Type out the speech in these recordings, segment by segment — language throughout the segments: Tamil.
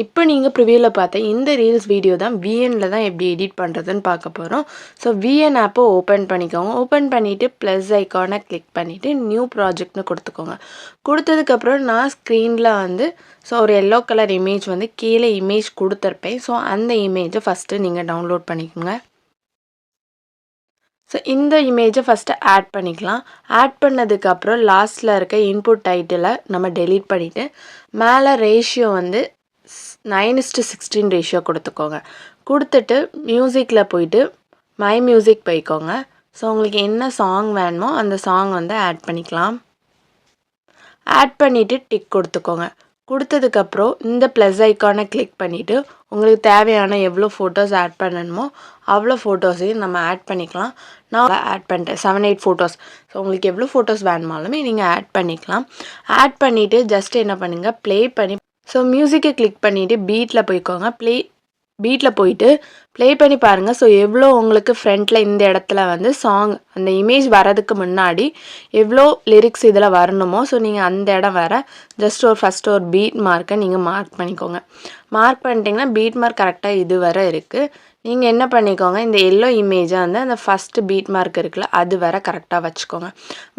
இப்போ நீங்க ப்ரிவியூல பார்த்த இந்த ரீல்ஸ் வீடியோ தான் VNல தான் எப்படி எடிட் பண்ணுறதுன்னு பார்க்க போகிறோம். ஸோ VN ஆப்பை ஓப்பன் பண்ணிக்கோங்க. ஓப்பன் பண்ணிவிட்டு ப்ளஸ் ஐக்கானை கிளிக் பண்ணிவிட்டு நியூ ப்ராஜெக்ட்னு கொடுத்துக்கோங்க. கொடுத்ததுக்கப்புறம் நான் ஸ்க்ரீனில் வந்து ஒரு எல்லோ கலர் இமேஜ் வந்து கீழே இமேஜ் கொடுத்துருப்பேன். ஸோ அந்த இமேஜை ஃபஸ்ட்டு நீங்கள் டவுன்லோட் பண்ணிக்கோங்க. ஸோ இந்த இமேஜை ஃபஸ்ட்டு ஆட் பண்ணிக்கலாம். ஆட் பண்ணதுக்கப்புறம் லாஸ்ட்டில் இருக்க இன்புட் டைட்டிலை நம்ம டெலீட் பண்ணிவிட்டு மேலே ரேஷியோ வந்து 9:16 ரேஷியோ கொடுத்துக்கோங்க. கொடுத்துட்டு மியூசிக்கில் போயிட்டு மை மியூசிக் போய்க்கோங்க. ஸோ உங்களுக்கு என்ன சாங் வேணுமோ அந்த சாங் வந்து ஆட் பண்ணிக்கலாம். ஆட் பண்ணிவிட்டு டிக் கொடுத்துக்கோங்க. கொடுத்ததுக்கப்புறம் இந்த ப்ளஸ் ஐக்கானை கிளிக் பண்ணிவிட்டு உங்களுக்கு தேவையான எவ்வளோ ஃபோட்டோஸ் ஆட் பண்ணணுமோ அவ்வளோ ஃபோட்டோஸையும் நம்ம ஆட் பண்ணிக்கலாம். நான் ஆட் பண்ணிட்டேன் 7-8 ஃபோட்டோஸ். ஸோ உங்களுக்கு எவ்வளோ ஃபோட்டோஸ் வேணுமாலுமே நீங்கள் ஆட் பண்ணிக்கலாம். ஆட் பண்ணிவிட்டு ஜஸ்ட் என்ன பண்ணுங்கள், ப்ளே பண்ணி ஸோ மியூசிக்கை கிளிக் பண்ணிவிட்டு பீட்டில் போய்க்கோங்க. பீட்டில் போயிட்டு ப்ளே பண்ணி பாருங்கள். ஸோ எவ்வளோ உங்களுக்கு ஃப்ரண்ட்டில் இந்த இடத்துல வந்து சாங் அந்த இமேஜ் வரதுக்கு முன்னாடி எவ்வளோ லிரிக்ஸ் இதில் வரணுமோ ஸோ நீங்கள் அந்த இடம் வர ஜஸ்ட் ஃபஸ்ட்டு ஒரு பீட் மார்க்கை நீங்கள் மார்க் பண்ணிக்கோங்க. மார்க் பண்ணிட்டீங்கன்னா பீட் மார்க் கரெக்டாக இது வர இருக்குது. நீங்கள் என்ன பண்ணிக்கோங்க, இந்த எல்லோ இமேஜை வந்து அந்த ஃபஸ்ட்டு பீட் மார்க் இருக்குல்ல அது வர கரெக்டாக வச்சுக்கோங்க.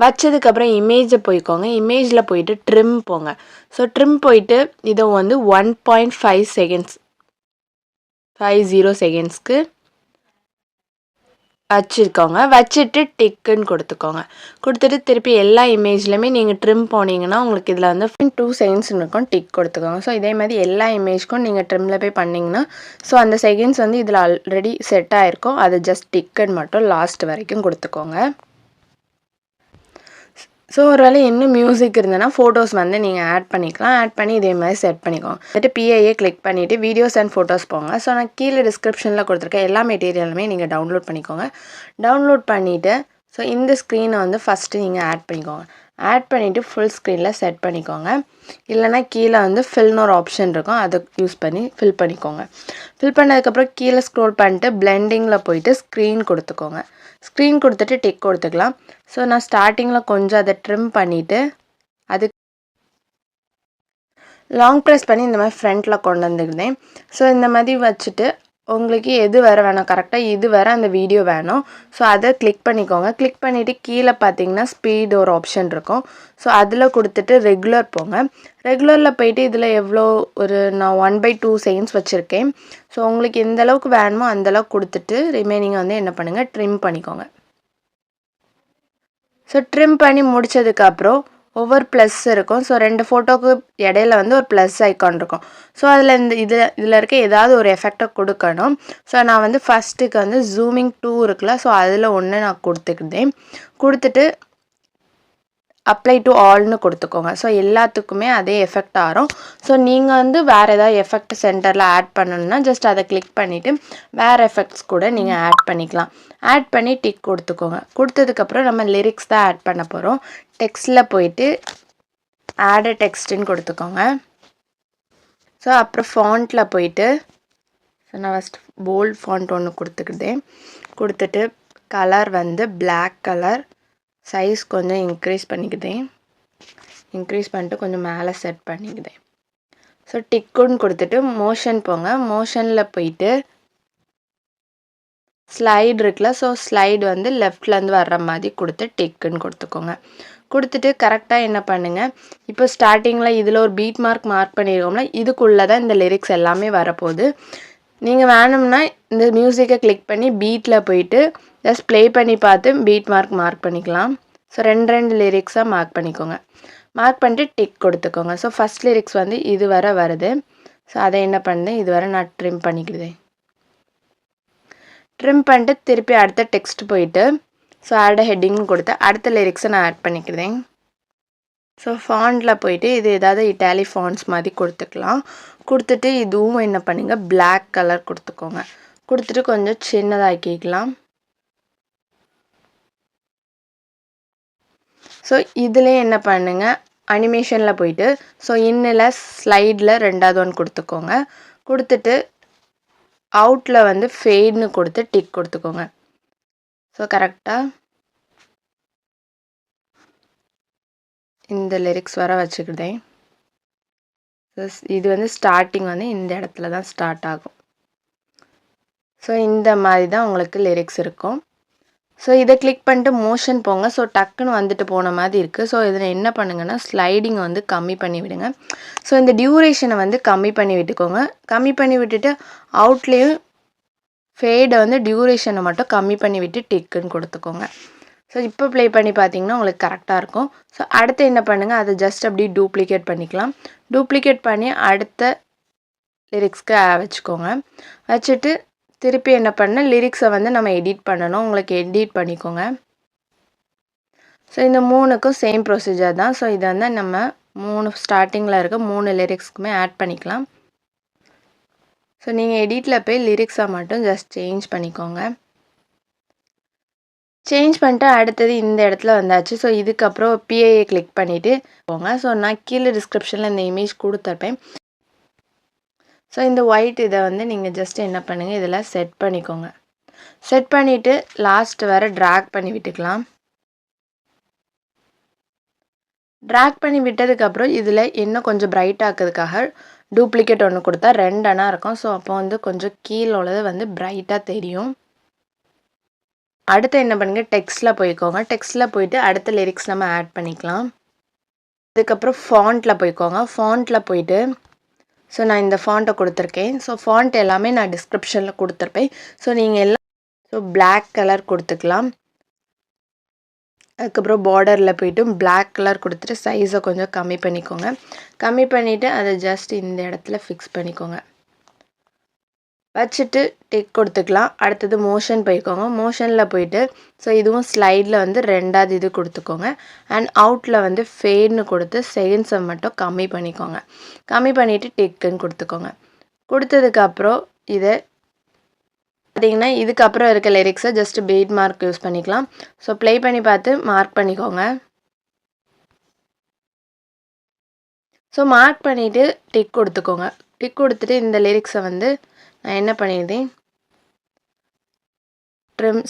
வச்சதுக்கப்புறம் இமேஜை போய்க்கோங்க. இமேஜில் போயிட்டு ட்ரிம் போங்க. ஸோ ட்ரிம் போயிட்டு இதை வந்து 1.5 செகண்ட்ஸ் 50 செகண்ட்ஸ்க்கு வச்சுருக்கோங்க. வச்சுட்டு டிக்குன்னு கொடுத்துக்கோங்க. கொடுத்துட்டு திருப்பி எல்லா இமேஜ்லையுமே நீங்கள் ட்ரிம் போனீங்கன்னா உங்களுக்கு இதில் வந்து 2 செகண்ட்ஸ்னு இருக்கும், டிக் கொடுத்துக்கோங்க. ஸோ இதே மாதிரி எல்லா இமேஜ்க்கும் நீங்கள் ட்ரிம்மில் போய் பண்ணிங்கன்னா ஸோ அந்த செகண்ட்ஸ் வந்து இதில் ஆல்ரெடி செட் ஆகிருக்கும். அது ஜஸ்ட் டிக்குன்னு மட்டும் லாஸ்ட் வரைக்கும் கொடுத்துக்கோங்க. ஸோ ஒரு வேளை இன்னும் மியூசிக் இருந்ததுன்னா ஃபோட்டோஸ் வந்து நீங்கள் ஆட் பண்ணிக்கலாம். ஆட் பண்ணி இதே மாதிரி செட் பண்ணிக்கோங்க. வந்துட்டு பிஐஏ கிளிக் பண்ணிவிட்டு வீடியோஸ் அண்ட் ஃபோட்டோஸ் போங்க. ஸோ நான் கீழே டிஸ்கிரிப்ஷனில் கொடுத்துருக்க எல்லா மெட்டீரியலுமே நீங்கள் டவுன்லோட் பண்ணிக்கோங்க. டவுன்லோட் பண்ணிவிட்டு ஸோ இந்த ஸ்க்ரீனை வந்து ஃபஸ்ட்டு நீங்கள் ஆட் பண்ணிக்கோங்க. ஆட் பண்ணிவிட்டு ஃபுல் ஸ்க்ரீனில் செட் பண்ணிக்கோங்க. இல்லைனா கீழே வந்து ஃபில்னு ஒரு ஆப்ஷன் இருக்கும், அதை யூஸ் பண்ணி ஃபில் பண்ணிக்கோங்க. ஃபில் பண்ணதுக்கப்புறம் கீழே ஸ்க்ரோல் பண்ணிட்டு பிளெண்டிங்கில் போயிட்டு ஸ்க்ரீன் கொடுத்துக்கோங்க. ஸ்க்ரீன் கொடுத்துட்டு டிக் கொடுத்துக்கலாம். ஸோ நான் ஸ்டார்டிங்கில் கொஞ்சம் அதை ட்ரிம் பண்ணிவிட்டு அது லாங் ப்ரெஸ் பண்ணி இந்த மாதிரி ஃப்ரண்ட்டில் கொண்டு வந்துருந்தேன். ஸோ இந்த மாதிரி வச்சுட்டு உங்களுக்கு எது வர வேணும், கரெக்டாக இது வர அந்த வீடியோ வேணும். ஸோ அதை கிளிக் பண்ணிக்கோங்க. கிளிக் பண்ணிவிட்டு கீழே பார்த்தீங்கன்னா ஸ்பீடு ஒரு ஆப்ஷன் இருக்கும். ஸோ அதில் கொடுத்துட்டு ரெகுலர் போங்க. ரெகுலரில் போயிட்டு இதில் எவ்வளோ நான் 1/2 செகண்ட்ஸ் வச்சுருக்கேன். ஸோ உங்களுக்கு எந்த அளவுக்கு வேணுமோ அந்தளவுக்கு கொடுத்துட்டு ரிமைனிங் வந்து என்ன பண்ணுங்கள், ட்ரிம் பண்ணிக்கோங்க. ஸோ ட்ரிம் பண்ணி முடித்ததுக்கப்புறம் ஒவ்வொரு ப்ளஸ் இருக்கும். ஸோ 2 ஃபோட்டோவுக்கு இடையில வந்து ஒரு ப்ளஸ் ஐக்கான் இருக்கும். ஸோ அதில் இதில் இருக்க ஏதாவது ஒரு எஃபெக்டை கொடுக்கணும். ஸோ நான் வந்து ஃபஸ்ட்டுக்கு வந்து ஜூமிங் 2 இருக்குல்ல, ஸோ அதில் ஒன்று நான் கொடுத்துக்கிட்டேன். கொடுத்துட்டு அப்ளை டு ஆல்னு கொடுத்துக்கோங்க. ஸோ எல்லாத்துக்குமே அதே எஃபெக்ட் ஆகும். ஸோ நீங்கள் வந்து வேறு ஏதாவது எஃபெக்ட் சென்டரில் ஆட் பண்ணணுன்னா ஜஸ்ட் அதை கிளிக் பண்ணிவிட்டு வேறு எஃபெக்ட்ஸ் கூட நீங்கள் ஆட் பண்ணிக்கலாம். ஆட் பண்ணி டிக் கொடுத்துக்கோங்க. கொடுத்ததுக்கப்புறம் நம்ம லிரிக்ஸ் தான் ஆட் பண்ண போகிறோம். டெக்ஸ்ட்டில் போயிட்டு ஆட் டெக்ஸ்ட்டுன்னு கொடுத்துக்கோங்க. ஸோ அப்புறம் ஃபாண்ட்டில் போயிட்டு நான் ஃபஸ்ட் போல்ட் ஃபாண்ட் ஒன்று கொடுத்துக்கிட்டேன். கொடுத்துட்டு கலர் வந்து பிளாக் கலர், சைஸ் கொஞ்சம் இன்க்ரீஸ் பண்ணிக்கிட்டேன். இன்க்ரீஸ் பண்ணிட்டு கொஞ்சம் மேலே செட் பண்ணிக்கிட்டேன். ஸோ டிக்குன்னு கொடுத்துட்டு மோஷன் போங்க. மோஷனில் போயிட்டு ஸ்லைடு இருக்குல்ல, ஸோ ஸ்லைடு வந்து லெஃப்ட்லேருந்து வர்ற மாதிரி கொடுத்து டிக்குன்னு கொடுத்துக்கோங்க. கொடுத்துட்டு கரெக்டாக என்ன பண்ணுங்கள், இப்போ ஸ்டார்டிங்கில் இதில் ஒரு பீட் மார்க் பண்ணியிருக்கோம்ல, இதுக்குள்ளே தான் இந்த லிரிக்ஸ் எல்லாமே வரப்போகுது. நீங்கள் வேணும்னா இந்த மியூசிக்கை கிளிக் பண்ணி பீட்டில் போயிட்டு ஜஸ்ட் ப்ளே பண்ணி பார்த்து பீட் மார்க் பண்ணிக்கலாம். ஸோ 2 லிரிக்ஸாக மார்க் பண்ணிக்கோங்க. மார்க் பண்ணிட்டு டிக் கொடுத்துக்கோங்க. ஸோ ஃபஸ்ட் லிரிக்ஸ் வந்து இது வரை வருது. ஸோ அதை என்ன பண்ணுறேன், இது வரை நான் ட்ரிம் பண்ணிக்கிறேன். ட்ரிம் பண்ணிட்டு திருப்பி அடுத்த டெக்ஸ்ட் போயிட்டு ஸோ ஆட் ஹெட்டிங்னு கொடுத்து அடுத்த லிரிக்ஸை நான் ஆட் பண்ணிக்கிறேன். ஸோ ஃபாண்டில் போயிட்டு இது ஏதாவது இட்டாலி ஃபாண்ட்ஸ் மாதிரி கொடுத்துக்கலாம். கொடுத்துட்டு இதுவும் என்ன பண்ணுங்க, பிளாக் கலர் கொடுத்துக்கோங்க. கொடுத்துட்டு கொஞ்சம் சின்னதாக்கிக்கலாம். ஸோ இதிலே என்ன பண்ணுங்க, அனிமேஷனில் போயிட்டு ஸோ இன்னில் ஸ்லைடில் 2வது ஒன்று கொடுத்துக்கோங்க. கொடுத்துட்டு அவுட்டில் வந்து ஃபேட்னு கொடுத்து டிக் கொடுத்துக்கோங்க. ஸோ கரெக்டாக இந்த லிரிக்ஸ் வர வச்சுக்கிட்டேன். இது வந்து ஸ்டார்டிங் வந்து இந்த இடத்துல தான் ஸ்டார்ட் ஆகும். ஸோ இந்த மாதிரி தான் உங்களுக்கு லிரிக்ஸ் இருக்கும். ஸோ இதை கிளிக் பண்ணிட்டு மோஷன் போங்க. ஸோ டக்குன்னு வந்துட்டு போன மாதிரி இருக்குது. ஸோ இதில் என்ன பண்ணுங்கன்னா ஸ்லைடிங் வந்து கம்மி பண்ணி விடுங்க. ஸோ இந்த டியூரேஷனை வந்து கம்மி பண்ணி விட்டுக்கோங்க. கம்மி பண்ணி விட்டுட்டு அவுட்லேயும் ஃபேடை வந்து டியூரேஷனை மட்டும் கம்மி பண்ணி விட்டு டிக்குன்னு கொடுத்துக்கோங்க. ஸோ இப்போ ப்ளே பண்ணி பார்த்தீங்கன்னா உங்களுக்கு கரெக்டாக இருக்கும். ஸோ அடுத்து என்ன பண்ணுங்கள், அதை ஜஸ்ட் அப்படி டூப்ளிகேட் பண்ணிக்கலாம். டூப்ளிகேட் பண்ணி அடுத்த லிரிக்ஸ்க்கு வச்சுக்கோங்க. வச்சுட்டு திருப்பி என்ன பண்ண லிரிக்ஸை வந்து நம்ம எடிட் பண்ணணும். உங்களுக்கு எடிட் பண்ணிக்கோங்க. ஸோ இந்த 3க்கும் சேம் ப்ரொசீஜர் தான். ஸோ இதை வந்து நம்ம 3 ஸ்டார்டிங்கில் இருக்க 3 லிரிக்ஸ்க்குமே ஆட் பண்ணிக்கலாம். ஸோ நீங்கள் எடிட்டில் போய் லிரிக்ஸை மட்டும் ஜஸ்ட் சேஞ்ச் பண்ணிக்கோங்க. சேஞ்ச் பண்ணிட்டு அடுத்தது இந்த இடத்துல வந்தாச்சு. ஸோ இதுக்கப்புறம் பிஐஏ கிளிக் பண்ணிவிட்டு போங்க. ஸோ நான் கீழே டிஸ்கிரிப்ஷனில் இந்த இமேஜ் கொடுத்துருப்பேன். ஸோ இந்த ஒயிட் இதை வந்து நீங்கள் ஜஸ்ட் என்ன பண்ணுங்கள், இதில் செட் பண்ணிக்கோங்க. செட் பண்ணிவிட்டு லாஸ்ட் வர ட்ராக் பண்ணி விட்டுக்கலாம். ட்ராக் பண்ணி விட்டதுக்கப்புறம் இதில் இன்னும் கொஞ்சம் பிரைட் ஆக்கிறதுக்காக டூப்ளிகேட் ஒன்று கொடுத்தா 2 அணா இருக்கும். ஸோ அப்போ வந்து கொஞ்சம் கீழே உள்ளது வந்து பிரைட்டாக தெரியும். அடுத்து என்ன பண்ணுங்கள், டெக்ஸ்ட்டில் போய்க்கோங்க. டெக்ஸ்ட்டில் போயிட்டு அடுத்த லிரிக்ஸ் நம்ம ஆட் பண்ணிக்கலாம். அதுக்கப்புறம் ஃபாண்ட்டில் போய்க்கோங்க. ஃபாண்ட்டில் போயிட்டு ஸோ நான் இந்த ஃபாண்ட்டை கொடுத்துருக்கேன். ஸோ ஃபாண்ட் எல்லாமே நான் டிஸ்கிரிப்ஷனில் கொடுத்துருப்பேன். ஸோ நீங்கள் எல்லாம் ஸோ பிளாக் கலர் கொடுத்துக்கலாம். அதுக்கப்புறம் பார்டரில் போய்ட்டு பிளாக் கலர் கொடுத்துட்டு சைஸை கொஞ்சம் கம்மி பண்ணிக்கோங்க. கம்மி பண்ணிவிட்டு அதை ஜஸ்ட் இந்த இடத்துல ஃபிக்ஸ் பண்ணிக்கோங்க. வச்சுட்டு டிக் கொடுத்துக்கலாம். அடுத்தது மோஷன் போய்க்கோங்க. மோஷனில் போயிட்டு ஸோ இதுவும் ஸ்லைடில் வந்து 2வது இது கொடுத்துக்கோங்க. அண்ட் அவுட்டில் வந்து ஃபேட்னு கொடுத்து செகண்ட்ஸை மட்டும் கம்மி பண்ணிக்கோங்க. கம்மி பண்ணிவிட்டு டிக்குன்னு கொடுத்துக்கோங்க. கொடுத்ததுக்கப்புறம் இதை பார்த்தீங்கன்னா இதுக்கப்புறம் இருக்க லிரிக்ஸை ஜஸ்ட் பீட் மார்க் யூஸ் பண்ணிக்கலாம். ஸோ ப்ளே பண்ணி பார்த்து மார்க் பண்ணிக்கோங்க. ஸோ மார்க் பண்ணிவிட்டு டிக் கொடுத்துக்கோங்க. டிக் கொடுத்துட்டு இந்த லிரிக்ஸை வந்து நான் என்ன பண்ணியிருந்தேன்,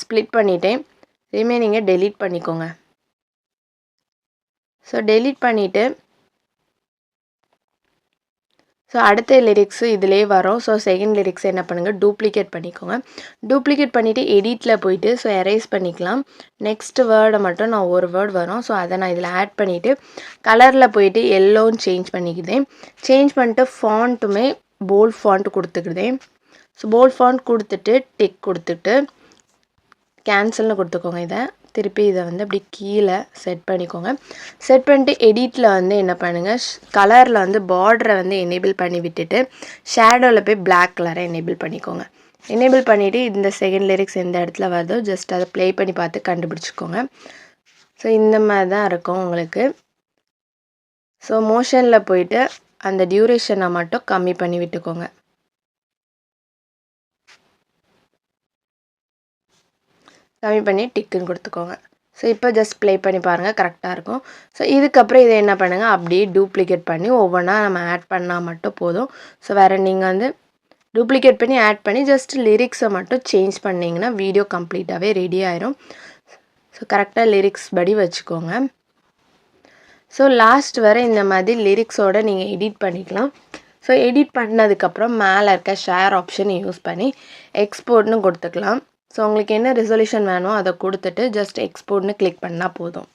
ஸ்ப்ளிட் பண்ணிட்டேன். ரிமைனிங்கை டெலீட் பண்ணிக்கோங்க. ஸோ டெலீட் பண்ணிவிட்டு ஸோ அடுத்த லிரிக்ஸு இதிலே வரும். ஸோ செகண்ட் லிரிக்ஸ் என்ன பண்ணுங்கள், டூப்ளிகேட் பண்ணிக்கோங்க. டூப்ளிகேட் பண்ணிவிட்டு எடிட்டில் போயிட்டு ஸோ எரேஸ் பண்ணிக்கலாம். நெக்ஸ்ட் வேர்டை மட்டும் நான் ஒரு வேர்டு வரும். ஸோ அதை நான் இதில் ஆட் பண்ணிவிட்டு கலரில் போயிட்டு எல்லோன்னு சேஞ்ச் பண்ணிக்கிட்டேன். சேஞ்ச் பண்ணிட்டு ஃபாண்ட்டுமே போல்ட் ஃபாண்ட் கொடுத்துக்கிட்டேன். ஸோ போல்ட் ஃபாண்ட் கொடுத்துட்டு டிக் கொடுத்துட்டு கேன்சல்னு கொடுத்துக்கோங்க. இதை திருப்பி இதை வந்து அப்படி கீழே செட் பண்ணிக்கோங்க. செட் பண்ணிட்டு எடிட்டில் வந்து என்ன பண்ணுங்கள், கலரில் வந்து பார்டரை வந்து எனேபிள் பண்ணி விட்டுட்டு ஷேடோவில் போய் பிளாக் கலரை எனேபிள் பண்ணிக்கோங்க. எனேபிள் பண்ணிவிட்டு இந்த செகண்ட் லிரிக்ஸ் எந்த இடத்துல வருதோ ஜஸ்ட் அதை ப்ளே பண்ணி பார்த்து கண்டுபிடிச்சிக்கோங்க. ஸோ இந்த மாதிரி தான் இருக்கும் உங்களுக்கு. ஸோ மோஷனில் போயிட்டு அந்த டியூரேஷனை மட்டும் கம்மி பண்ணி விட்டுக்கோங்க. கம்மி பண்ணி டிக்குன்னு கொடுத்துக்கோங்க. ஸோ இப்போ ஜஸ்ட் ப்ளே பண்ணி பாருங்கள், கரெக்டாக இருக்கும். ஸோ இதுக்கப்புறம் இதை என்ன பண்ணுங்கள், அப்படியே டூப்ளிகேட் பண்ணி ஒவ்வொன்றா நம்ம ஆட் பண்ணால் மட்டும் போதும். ஸோ வேறு நீங்கள் வந்து டூப்ளிகேட் பண்ணி ஆட் பண்ணி ஜஸ்ட் லிரிக்ஸை மட்டும் சேஞ்ச் பண்ணிங்கன்னா வீடியோ கம்ப்ளீட்டாகவே ரெடி ஆயிரும். ஸோ கரெக்டாக லிரிக்ஸ் படி வச்சுக்கோங்க. ஸோ லாஸ்ட் வரை இந்த மாதிரி லிரிக்ஸோடு நீங்கள் எடிட் பண்ணிக்கலாம். ஸோ எடிட் பண்ணதுக்கப்புறம் மேலே இருக்க ஷேர் ஆப்ஷன் யூஸ் பண்ணி எக்ஸ்போர்ட்னு கொடுத்துக்கலாம். ஸோ உங்களுக்கு என்ன ரெசல்யூஷன் வேணுமோ அதை கொடுத்துட்டு ஜஸ்ட் எக்ஸ்போர்ட்னு கிளிக் பண்ணால் போதும்.